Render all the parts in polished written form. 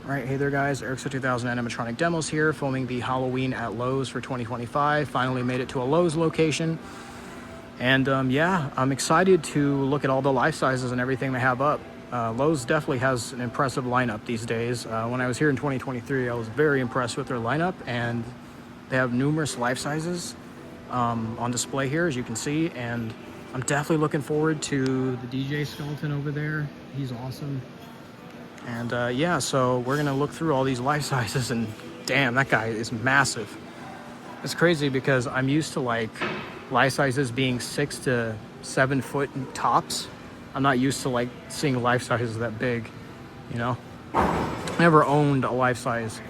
Right, hey there guys, Ericsson 2000 animatronic demos here, filming the Halloween at Lowe's for 2025. Finally made it to a Lowe's location. And yeah, I'm excited to look at all the life sizes and everything they have up. Lowe's definitely has an impressive lineup these days. When I was here in 2023, I was very impressed with their lineup, and they have numerous life sizes on display here, as you can see. And I'm definitely looking forward to the DJ skeleton over there. He's awesome. And yeah, so we're gonna look through all these life sizes, and damn, that guy is massive. It's crazy because I'm used to like life sizes being 6 to 7 foot tops. I'm not used to like seeing life sizes that big, you know? Never owned a life size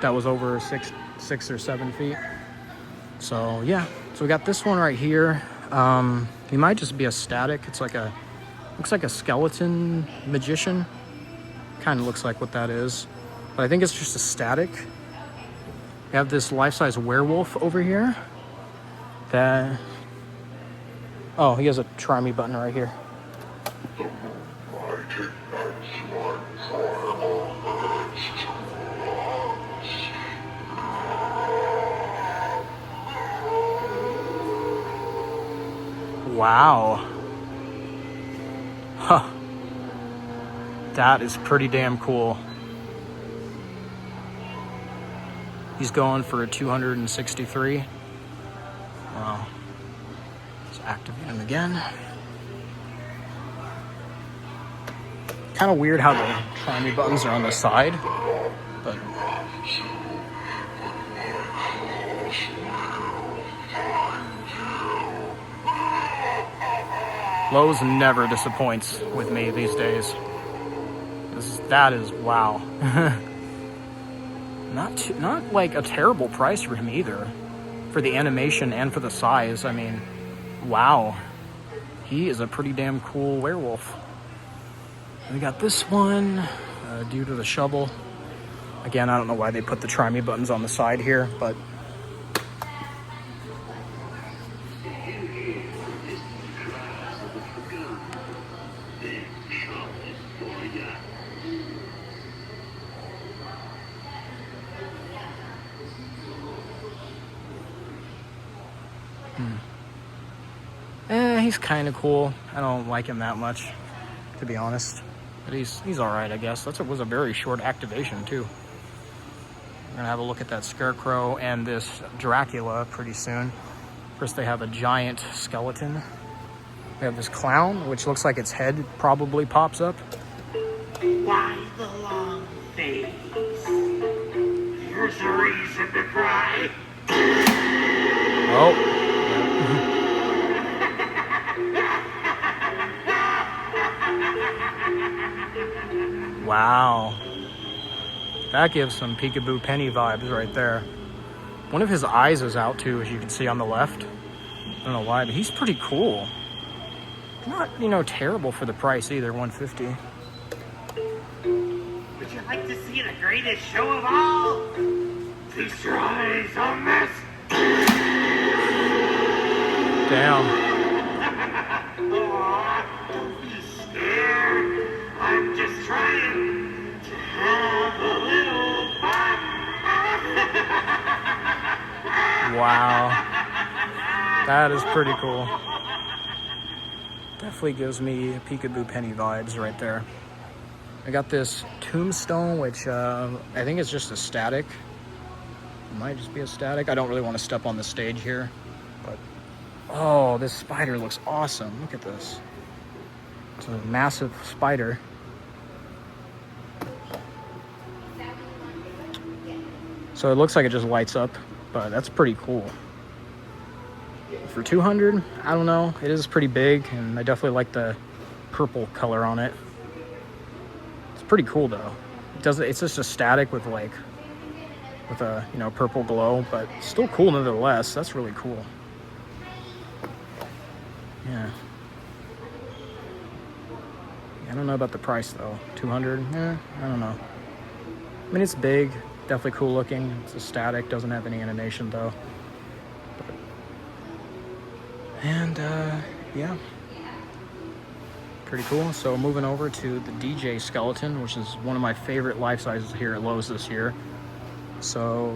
that was over 6 or 7 feet. So yeah, so we got this one right here. He might just be a static. It's like looks like a skeleton magician. Kind of looks like what that is, but I think it's just a static. We have this life-size werewolf over here that, oh, he has a try me button right here. Wow. Huh. That is pretty damn cool. He's going for a 263. Wow. Let's activate him again. Kind of weird how the try me buttons are on the side, but Lowe's never disappoints with me these days. That is wow. Not like a terrible price for him either, for the animation and for the size. I mean, wow, he is a pretty damn cool werewolf. And we got this one, due to the shovel. Again, I don't know why they put the try me buttons on the side here, but he's kind of cool. I don't like him that much, to be honest. But he's all right, I guess. That was a very short activation too. We're gonna have a look at that scarecrow and this Dracula pretty soon. First, they have a giant skeleton. We have this clown, which looks like its head probably pops up. Why the long face? Here's a reason to cry. Oh. Wow. That gives some Peekaboo Penny vibes right there. One of his eyes is out too, as you can see on the left. I don't know why, but he's pretty cool. Not, you know, terrible for the price either, $150. Would you like to see the greatest show of all? Feast your eyes on this. Damn. Don't be scared. I'm just trying to have a little fun. Wow. That is pretty cool. Definitely gives me Peekaboo Penny vibes right there. I got this tombstone, which I think is just a static. It might just be a static. I don't really want to step on the stage here, but oh, this spider looks awesome. Look at this. It's a massive spider. So it looks like it just lights up, but that's pretty cool. For 200, I don't know. It is pretty big, and I definitely like the purple color on it. It's pretty cool though. It's just a static with a, you know, purple glow, but still cool nonetheless. That's really cool. Yeah. I don't know about the price though. 200? I don't know. I mean, it's big, definitely cool looking. It's a static, doesn't have any animation though. And yeah, Pretty cool. So moving over to the DJ skeleton, which is one of my favorite life sizes here at Lowe's this year. So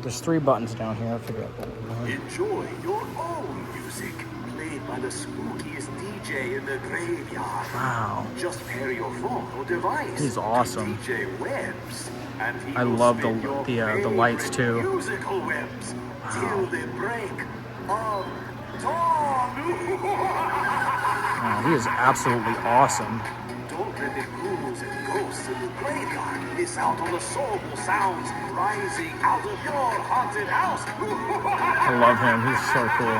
there's 3 buttons down here. I figure out what one. Enjoy your own music, played by the spookiest DJ in the graveyard. Wow. Just pair your phone or device. He's awesome. To DJ Webs, and he I will love spin your the lights favorite too. Musical webs Wow. till the break of dawn. Wow, he is absolutely awesome. Don't let the ghouls and ghosts in the graveyard miss out on the soulful sounds rising out of your haunted house. I love him. He's so cool.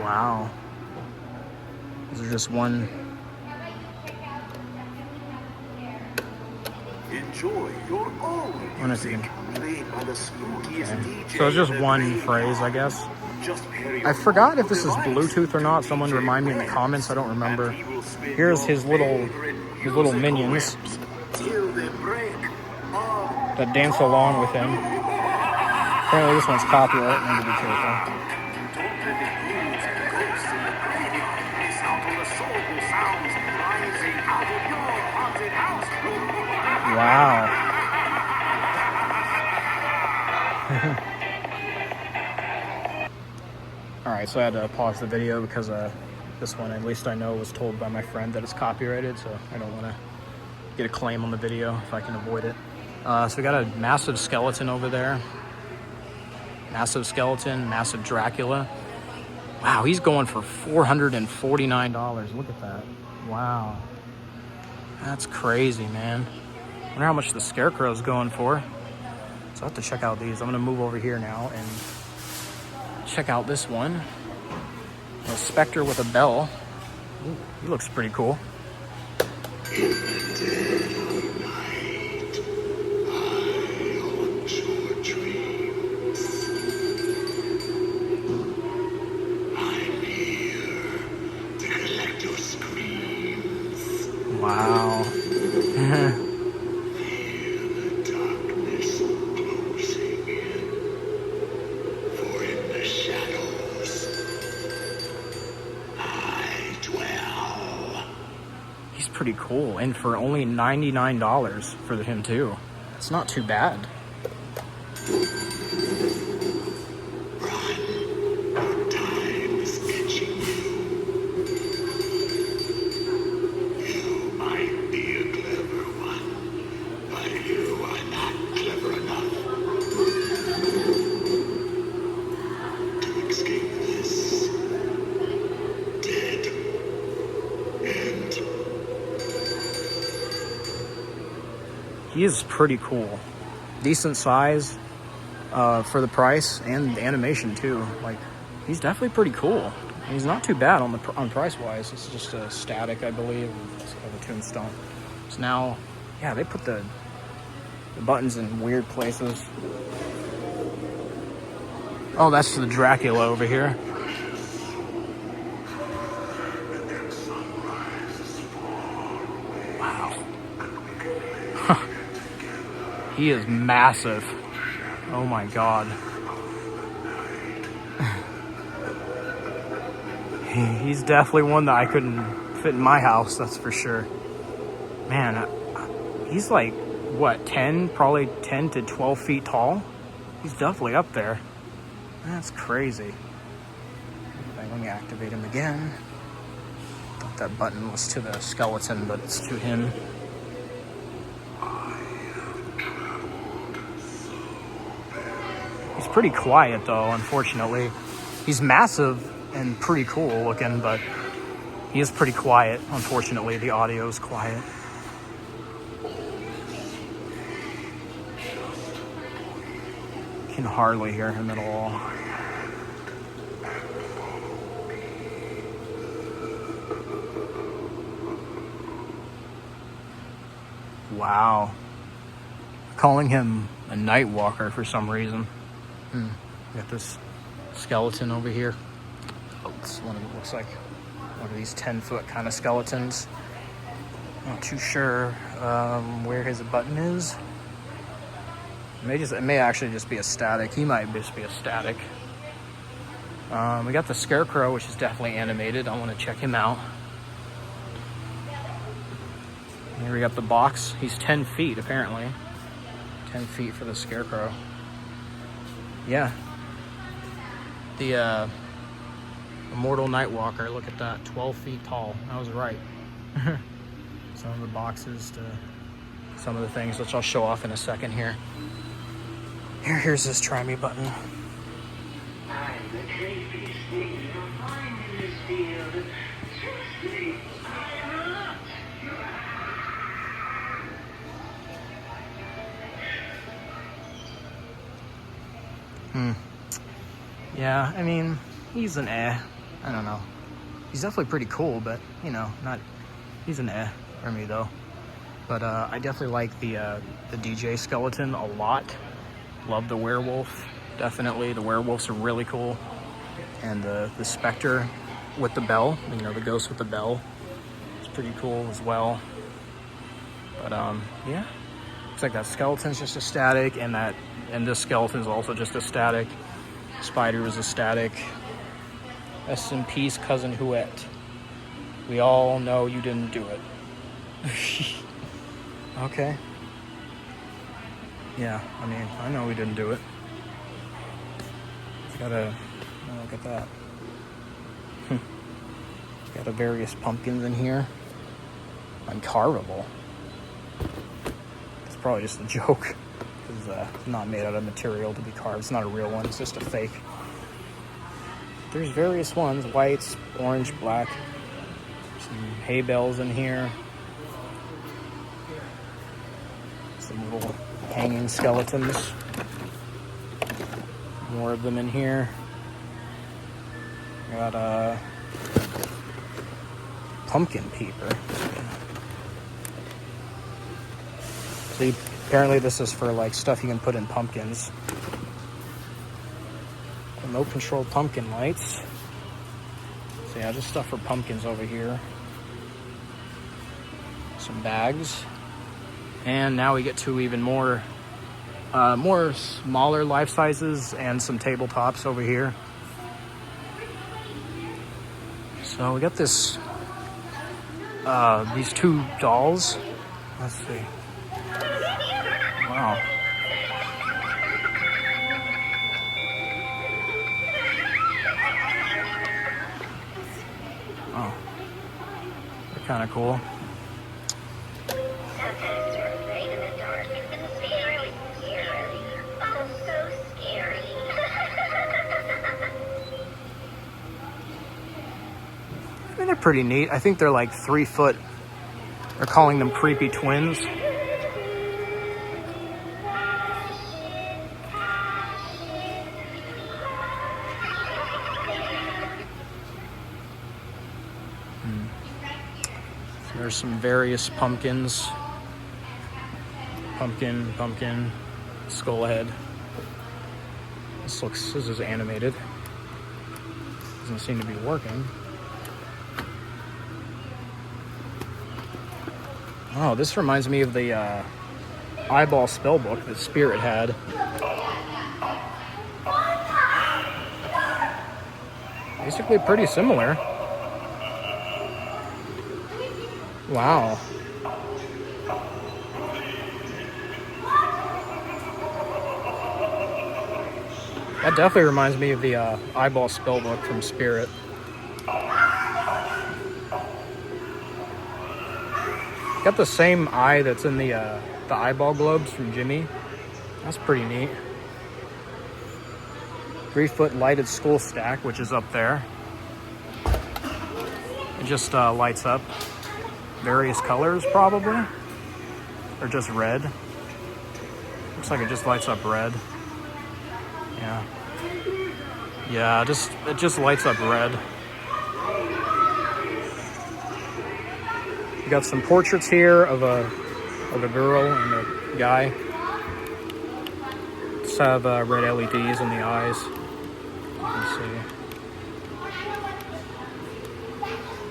Wow. These are just one. Enjoy your own Wonder if you music, played by the spookiest DJ. So it's just in the one graveyard. phrase, I guess. Just pair your I forgot if this is phone or Bluetooth or not. device Someone to remind me in the DJ comments. I don't Webs, remember. and he will spin Here's your his little favorite musical minions webs till the break of that dance along with him. Apparently this one's copyright. I need to be careful. Don't let the ghouls and ghosts in the graveyard miss out on the soulful sounds rising out of your haunted house. Wow. Alright, so I had to pause the video because this one, at least I know, was told by my friend that it's copyrighted, so I don't want to get a claim on the video if I can avoid it. So we got a massive skeleton over there. Massive skeleton, massive Dracula. Wow, he's going for $449. Look at that. Wow. That's crazy, man. I wonder how much the Scarecrow's going for. So I have to check out these. I'm gonna move over here now and check out this one. A Spectre with a bell. Ooh, he looks pretty cool. Wow. He's pretty cool, and for only $99 for him too. It's not too bad. He is pretty cool. Decent size for the price, and the animation too. Like, he's definitely pretty cool. And he's not too bad on price wise. It's just a static, I believe, of a tombstone. So now, yeah, they put the buttons in weird places. Oh, that's the Dracula over here. Wow. He is massive. Oh my God. He's definitely one that I couldn't fit in my house, that's for sure. Man, he's like, what, probably 10 to 12 feet tall? He's definitely up there. That's crazy. Let me activate him again. Thought that button was to the skeleton, but it's to him. He's pretty quiet though, unfortunately. He's massive and pretty cool looking, but he is pretty quiet. Unfortunately, the audio is quiet. Can hardly hear him at all. Wow. Calling him a night walker for some reason. Got this skeleton over here. Oh, it's one of it looks like one of these 10-foot kind of skeletons. Not too sure where his button is. It may actually just be a static. He might just be a static. We got the Scarecrow, which is definitely animated. I want to check him out. Here we got the box. He's 10 feet, apparently. 10 feet for the Scarecrow. Yeah. The Immortal Nightwalker, look at that, 12 feet tall. I was right. Some of the boxes to some of the things, which I'll show off in a second here. Here's this try me button. I'm the Tracy State for finding this field. Seriously, I'm not. Yeah, I mean, he's an I don't know. He's definitely pretty cool, but, you know, he's an for me, though. But I definitely like the DJ skeleton a lot. Love the werewolf, definitely. The werewolves are really cool. And the specter with the bell, you know, the ghost with the bell, is pretty cool as well. But yeah, looks like that skeleton's just a static, and this skeleton's also just a static. Spider is a static. Rest in peace, Cousin Huette. We all know you didn't do it. Okay. Yeah, I mean, I know we didn't do it. Gotta look at that. Got a various pumpkins in here. Uncarvable. It's probably just a joke. It's not made out of material to be carved. It's not a real one. It's just a fake. There's various ones. Whites, orange, black. Some hay bales in here. Some little hanging skeletons. More of them in here. Got a pumpkin peeper. See, apparently this is for like stuff you can put in pumpkins. Remote control pumpkin lights. So yeah, just stuff for pumpkins over here. Some bags. And now we get to even more smaller life sizes and some tabletops over here. So we got this, these two dolls. Let's see. Wow. Oh, they're kind of cool. I mean, they're pretty neat. I think they're like 3 foot. They're calling them creepy twins. So there's some various pumpkins. Pumpkin, skull head. This is animated. Doesn't seem to be working. Oh, this reminds me of the eyeball spellbook that Spirit had. Basically pretty similar. Wow. That definitely reminds me of the eyeball spellbook from Spirit. Got the same eye that's in the eyeball globes from Jimmy. That's pretty neat. 3 foot lighted skull stack, which is up there. It just lights up. Various colors, probably. Or just red. Looks like it just lights up red. Yeah. Yeah, it just lights up red. We got some portraits here of a girl and a guy. Just have red LEDs in the eyes. You can see.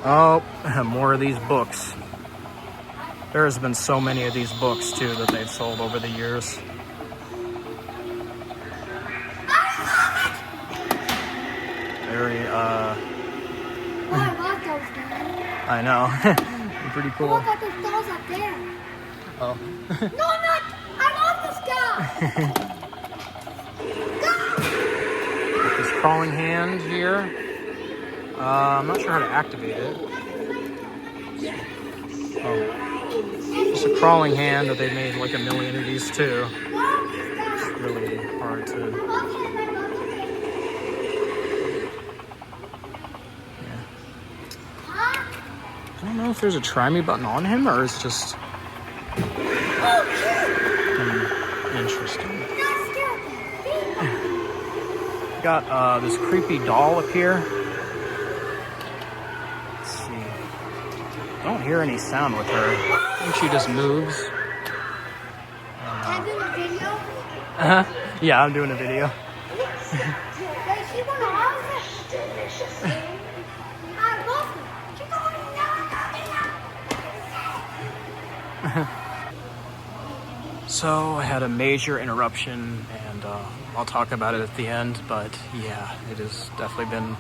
Oh, more of these books. There has been so many of these books too that they've sold over the years. very, Oh, I love those things. I know, pretty Oh, cool. look at those dolls up there. Oh. No, I'm not. I love this guy. This crawling hand here. I'm not sure how to activate it. Oh. Just a crawling hand that they made like a million of these too. It's really hard to. I don't know if there's a try me button on him or it's just interesting. Got this creepy doll up here. Let's see. I don't hear any sound with her. I think she just moves. Can I do a video? Uh-huh. Yeah, I'm doing a video. Does she want to offer? I love her. She's going now. So I had a major interruption, and I'll talk about it at the end. But yeah, it has definitely been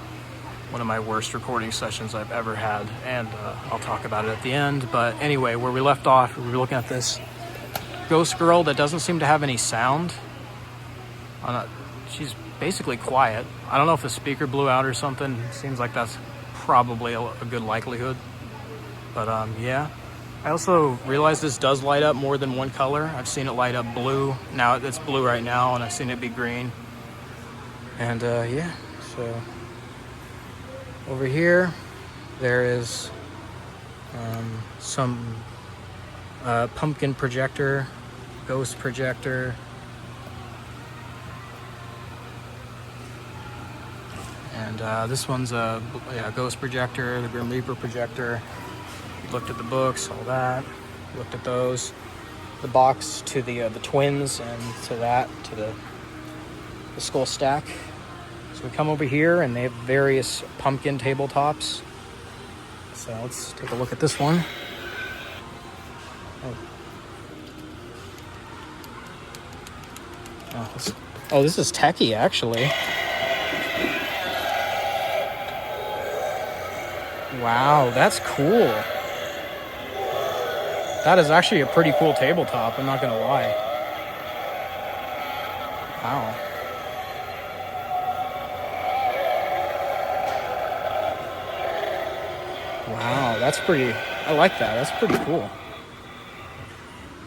one of my worst recording sessions I've ever had, and I'll talk about it at the end. But anyway, where we left off, we were looking at this ghost girl that doesn't seem to have any sound. She's basically quiet. I don't know if the speaker blew out or something. Seems like that's probably a good likelihood. But yeah. I also realized this does light up more than one color. I've seen it light up blue. Now it's blue right now, and I've seen it be green. And yeah, so over here there is some pumpkin projector, ghost projector. And this one's a ghost projector, the Grim Reaper projector. Looked at the books, all that. Looked at those. The box to the twins, and to the skull stack. So we come over here, and they have various pumpkin tabletops. So let's take a look at this one. Oh, this is techie, actually. Wow, that's cool. That is actually a pretty cool tabletop, I'm not gonna lie. Wow. Wow, that's pretty, I like that, that's pretty cool.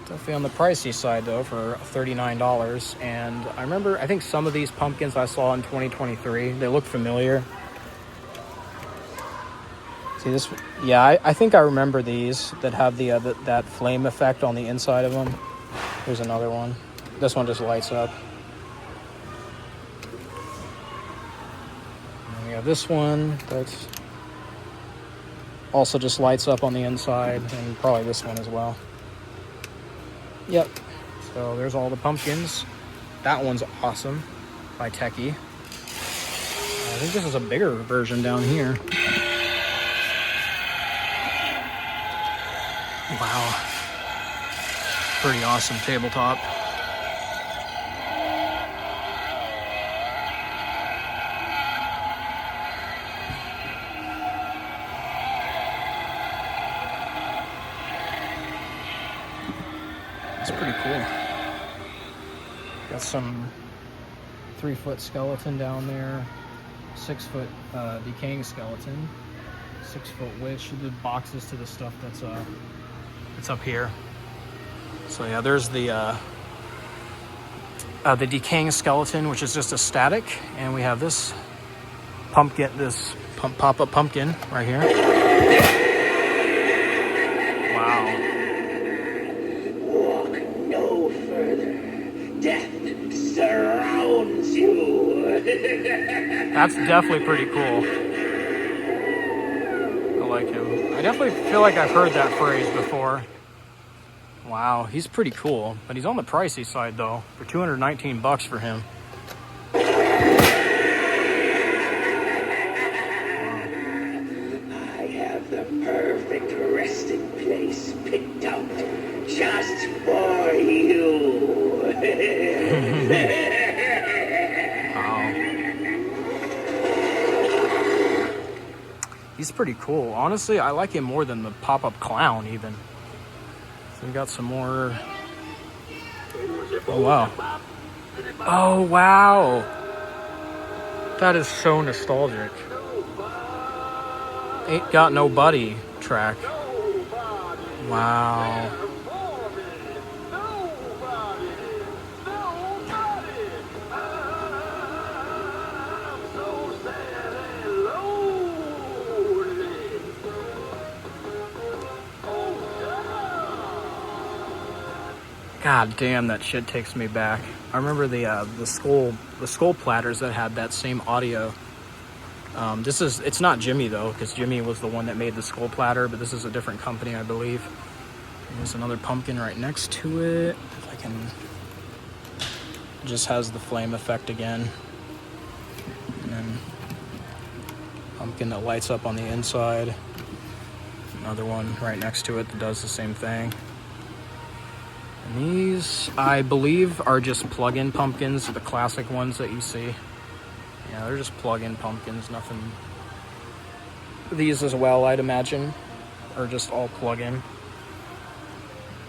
Definitely on the pricey side though for $39. And I think some of these pumpkins I saw in 2023, they look familiar. See this? Yeah, I think I remember these that have that flame effect on the inside of them. Here's another one. This one just lights up. And we have this one that's also just lights up on the inside, and probably this one as well. Yep. So there's all the pumpkins. That one's awesome by Techie. I think this is a bigger version down here. Wow. Pretty awesome tabletop. It's pretty cool. Got some 3-foot skeleton down there, 6-foot decaying skeleton, 6-foot witch. The boxes to the stuff that's up here. So yeah, there's the decaying skeleton, which is just a static, and we have this pumpkin, this pop-up pumpkin right here. Wow. Walk no further. Death surrounds you. That's definitely pretty cool. I like him. I definitely feel like I've heard that phrase before. Wow, he's pretty cool, but he's on the pricey side though, for $219 for him. I have the perfect resting place picked out just for you. Wow. He's pretty cool. Honestly, I like him more than the pop-up clown even. So we got some more. Oh wow. Oh wow. That is so nostalgic. Ain't Got No Buddy track. Wow. God damn, that shit takes me back. I remember the skull platters that had that same audio. It's not Jimmy though, because Jimmy was the one that made the skull platter, but this is a different company, I believe. There's another pumpkin right next to it. If I can, it just has the flame effect again. And then pumpkin that lights up on the inside. Another one right next to it that does the same thing. And these, I believe, are just plug-in pumpkins, the classic ones that you see. Yeah, they're just plug-in pumpkins, nothing. These as well, I'd imagine, are just all plug-in.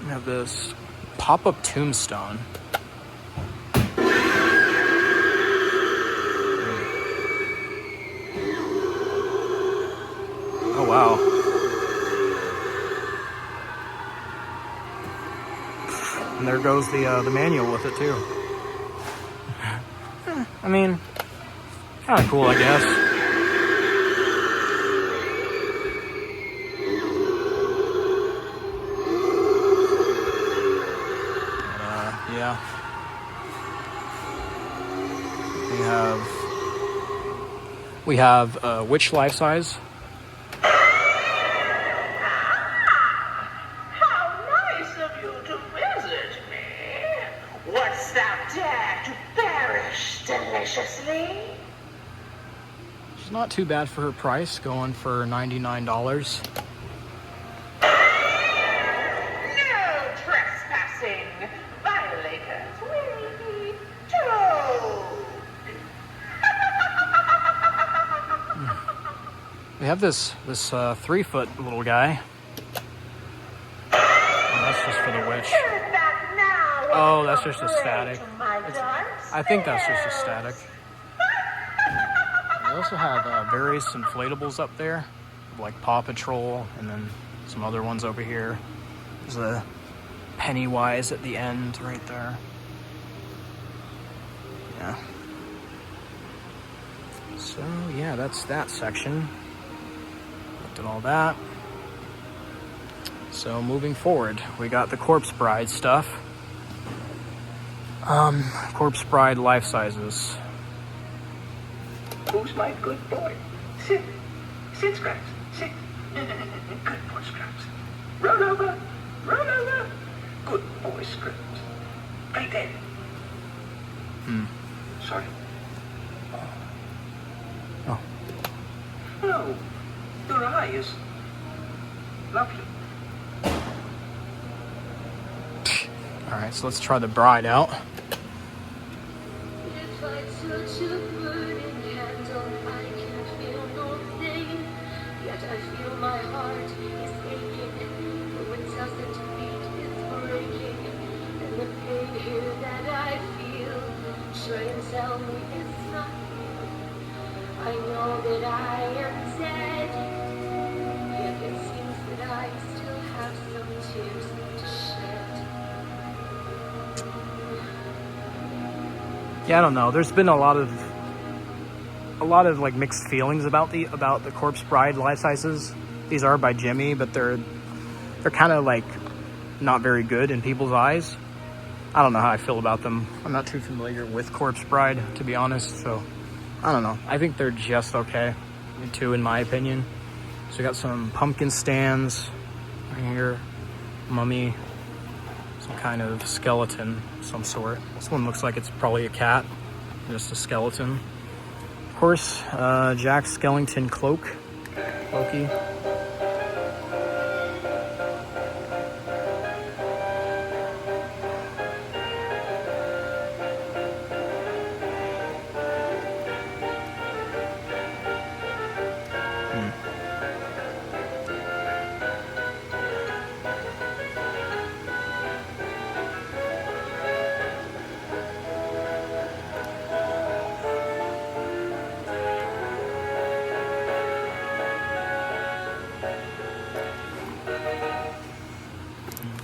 We have this pop-up tombstone. Oh, wow. And there goes the manual with it too. I mean, kind of cool, I guess. But, yeah. We have which life size? She's not too bad for her price, going for $99. No trespassing. Violators will be told. We have this 3-foot little guy. Oh, that's just for the witch. Oh, that's just a static. I think that's just a static. We also have various inflatables up there, like Paw Patrol, and then some other ones over here. There's a Pennywise at the end right there. Yeah. So, yeah, that's that section. Looked at all that. So, moving forward, we got the Corpse Bride stuff. Corpse Bride life sizes. Who's my good boy? Sit. Sit, Scraps. Sit. Good boy, Scraps. Roll over. Roll over. Good boy, Scraps. Play dead. Sorry. Oh. No. Your eye is lovely. Alright, so let's try the bride out. If I touch a burning candle, I can feel no pain. Yet I feel my heart is aching. Though it doesn't beat, it's breaking. And the pain here that I feel, try and tell me it's not real. I know that I am dead. Yet it seems that I still have some tears to shed. Yeah, I don't know. There's been a lot of like mixed feelings about the Corpse Bride life sizes. These are by Jimmy, but they're kind of like not very good in people's eyes. I don't know how I feel about them. I'm not too familiar with Corpse Bride, to be honest, so I don't know. I think they're just okay, too, in my opinion. So we got some pumpkin stands right here, mummy, some kind of skeleton of some sort. This one looks like it's probably a cat, just a skeleton. Of course, Jack Skellington cloak, Loki.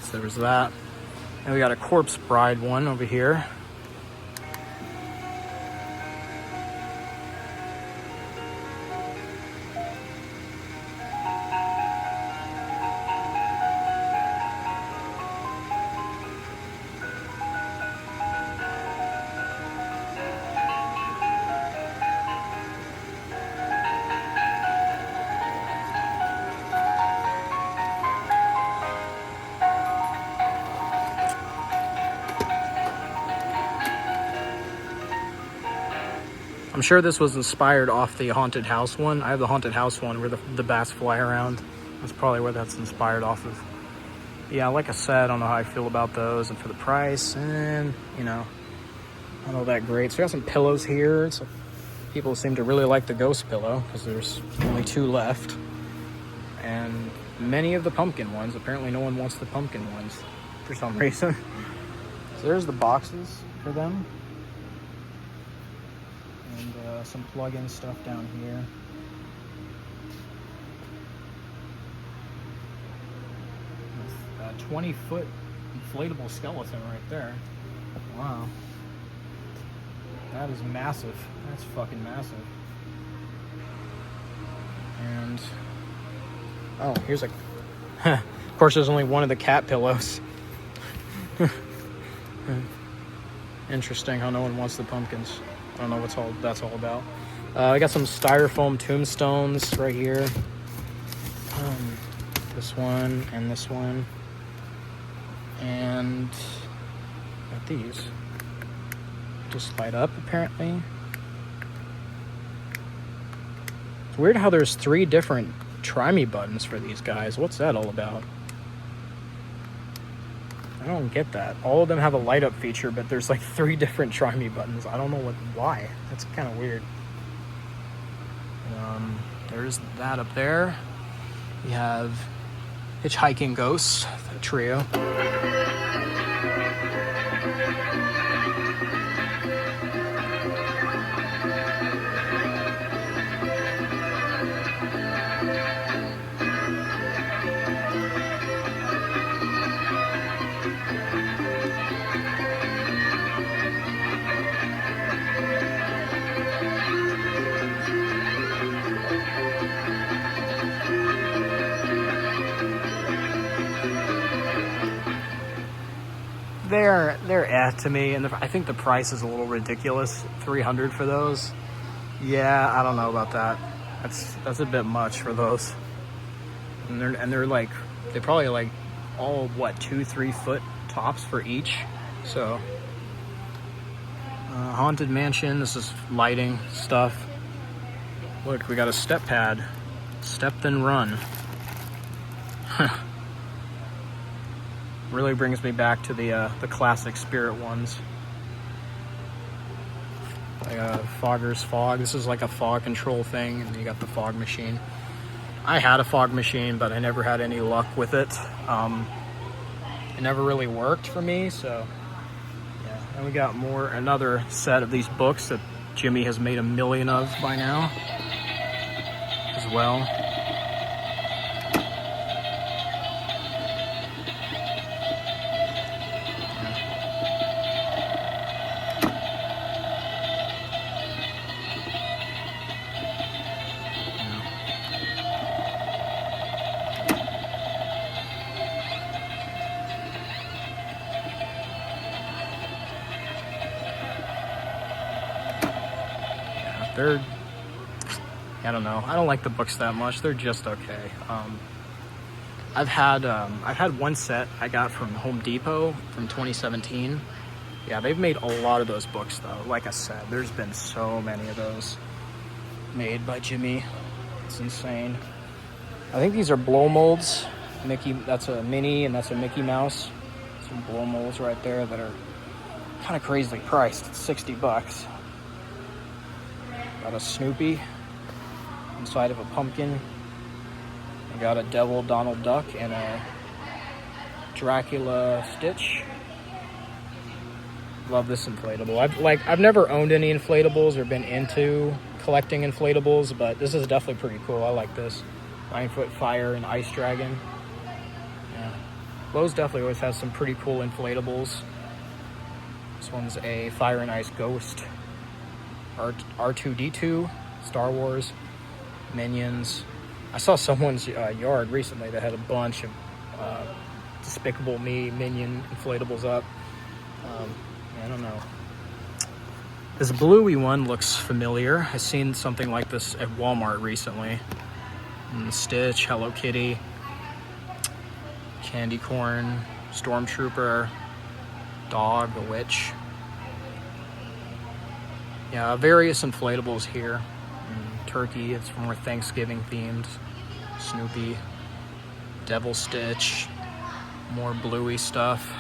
So there was that. And we got a Corpse Bride one over here. I'm sure this was inspired off the haunted house one. I have the haunted house one where the bats fly around. That's probably where that's inspired off of. Yeah, like I said, I don't know how I feel about those. And for the price, and you know, not all that great. So we got some pillows here. So people seem to really like the ghost pillow because there's only 2 left. And many of the pumpkin ones. Apparently no one wants the pumpkin ones for some reason. So there's the boxes for them. And some plug-in stuff down here. A 20-foot inflatable skeleton right there. Wow. That is massive. That's fucking massive. And oh, here's a of course there's only one of the cat pillows. Interesting how no one wants the pumpkins. I don't know what that's all about. I got some styrofoam tombstones right here. This one and this one. And got these. Just light up apparently. It's weird how there's 3 different try me buttons for these guys. What's that all about? I don't get that. All of them have a light up feature, but there's like 3 different try me buttons. I don't know why. That's kind of weird. There's that up there. We have Hitchhiking Ghosts, the trio. They're to me, and I think the price is a little ridiculous. $300 for those. Yeah, I don't know about that. That's a bit much for those. And they're like, they probably like all what 2-3 foot tops for each. So Haunted Mansion. This is lighting stuff. Look, we got a step pad. Step then run. Really brings me back to the classic Spirit ones. Like Fogger's Fog. This is like a fog control thing, and you got the fog machine. I had a fog machine, but I never had any luck with it. It never really worked for me, so yeah. And we got another set of these books that Jimmy has made 1 million of by now as well. I don't know. I don't like the books that much. They're just okay. I've had one set I got from Home Depot from 2017. Yeah, they've made a lot of those books though. Like I said, there's been so many of those made by Jimmy. It's insane. I think these are blow molds. Mickey, that's a Minnie and that's a Mickey Mouse. Some blow molds right there that are kind of crazily priced. It's $60. Got a Snoopy inside of a pumpkin. I got a Devil Donald Duck and a Dracula Stitch. Love this inflatable. I've never owned any inflatables or been into collecting inflatables, but this is definitely pretty cool. I like this. 9-foot fire and ice dragon. Yeah. Lowe's definitely always has some pretty cool inflatables. This one's a Fire and Ice Ghost, R2-D2, Star Wars, Minions. I saw someone's yard recently that had a bunch of Despicable Me Minion inflatables up. I don't know. This bluey one looks familiar. I've seen something like this at Walmart recently. Stitch, Hello Kitty, Candy Corn, Stormtrooper, Dog, the Witch. Yeah, various inflatables here. Turkey, it's more Thanksgiving themed. Snoopy, Devil Stitch, more bluey stuff.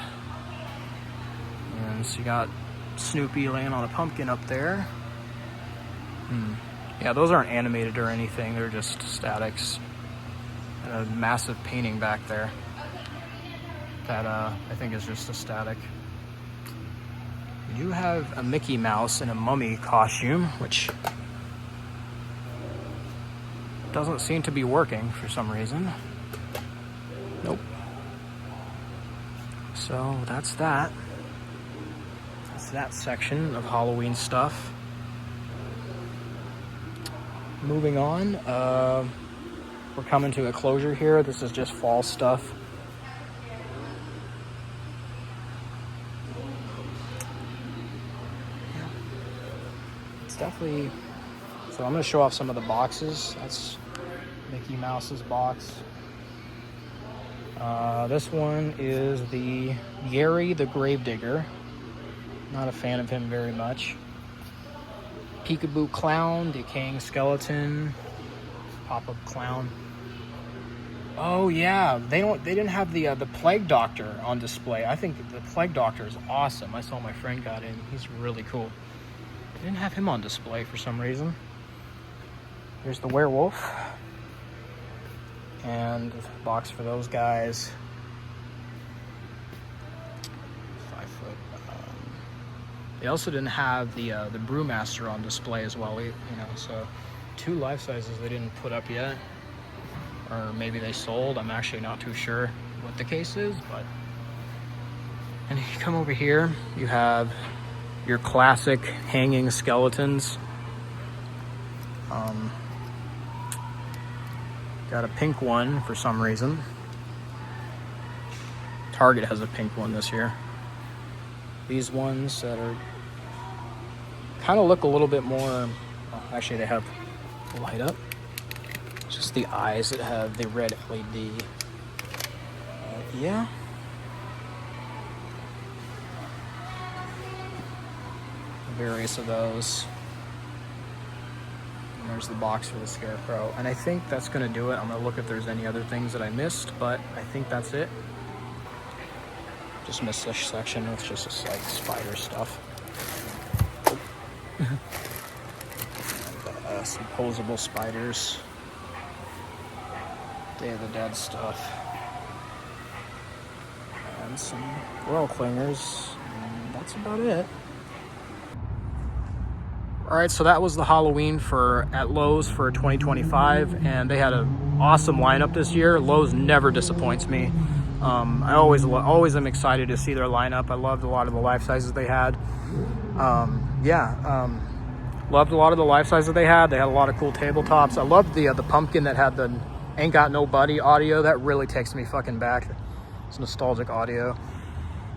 And so you got Snoopy laying on a pumpkin up there. Yeah, those aren't animated or anything, they're just statics. And a massive painting back there that I think is just a static. We do have a Mickey Mouse in a mummy costume, which doesn't seem to be working for some reason. Nope. So that's that. That's that section of Halloween stuff. Moving on, we're coming to a closure here. This is just fall stuff. It's definitely... So I'm going to show off some of the boxes. That's Mickey Mouse's box. This one is the Gary the Gravedigger. Not a fan of him very much. Peekaboo Clown, Decaying Skeleton, Pop-Up Clown. Oh yeah, they didn't have the Plague Doctor on display. I think the Plague Doctor is awesome. I saw my friend got in. He's really cool. They didn't have him on display for some reason. Here's the werewolf. And a box for those guys. 5 foot. They also didn't have the Brewmaster on display as well, so 2 life sizes they didn't put up yet. Or maybe they sold. I'm actually not too sure what the case is, but... And if you come over here, you have your classic hanging skeletons. Got a pink one for some reason. Target has a pink one this year. These ones that are kind of look a little bit more, well, actually they have light up. Just the eyes that have the red LED. Yeah. Various of those. And there's the box for the Scarecrow. And I think that's going to do it. I'm going to look if there's any other things that I missed, but I think that's it. Just missed this section with just like spider stuff. And, some posable spiders. Day of the Dead stuff. And some Royal Clingers. And that's about it. Alright, so that was the Halloween at Lowe's for 2025, and they had an awesome lineup this year. Lowe's never disappoints me. I always am excited to see their lineup. I loved a lot of the life sizes they had. Loved a lot of the life sizes they had. They had a lot of cool tabletops. I loved the pumpkin that had the Ain't Got No Buddy audio. That really takes me fucking back. It's nostalgic audio.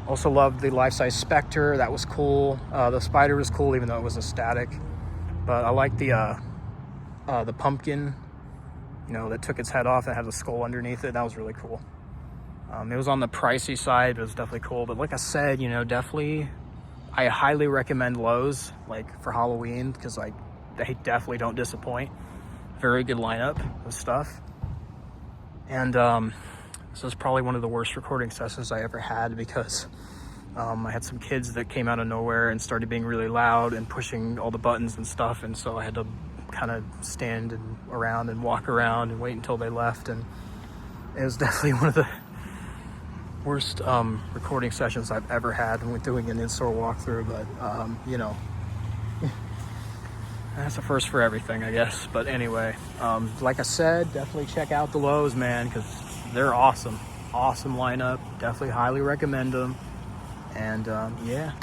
Also loved the life-size Spectre. That was cool. The spider was cool, even though it was a static. But I liked the pumpkin, that took its head off and had the skull underneath it. That was really cool. It was on the pricey side, but it was definitely cool. But like I said, definitely, I highly recommend Lowe's, for Halloween, because they definitely don't disappoint. Very good lineup of stuff. And this was probably one of the worst recording sessions I ever had, because I had some kids that came out of nowhere and started being really loud and pushing all the buttons and stuff, and so I had to kind of stand around and walk around and wait until they left. And it was definitely one of the worst recording sessions I've ever had when doing an in-store walkthrough, but that's a first for everything, I guess. But anyway, like I said, definitely check out the Lowe's, man, because they're awesome. Awesome lineup. Definitely highly recommend them. And yeah.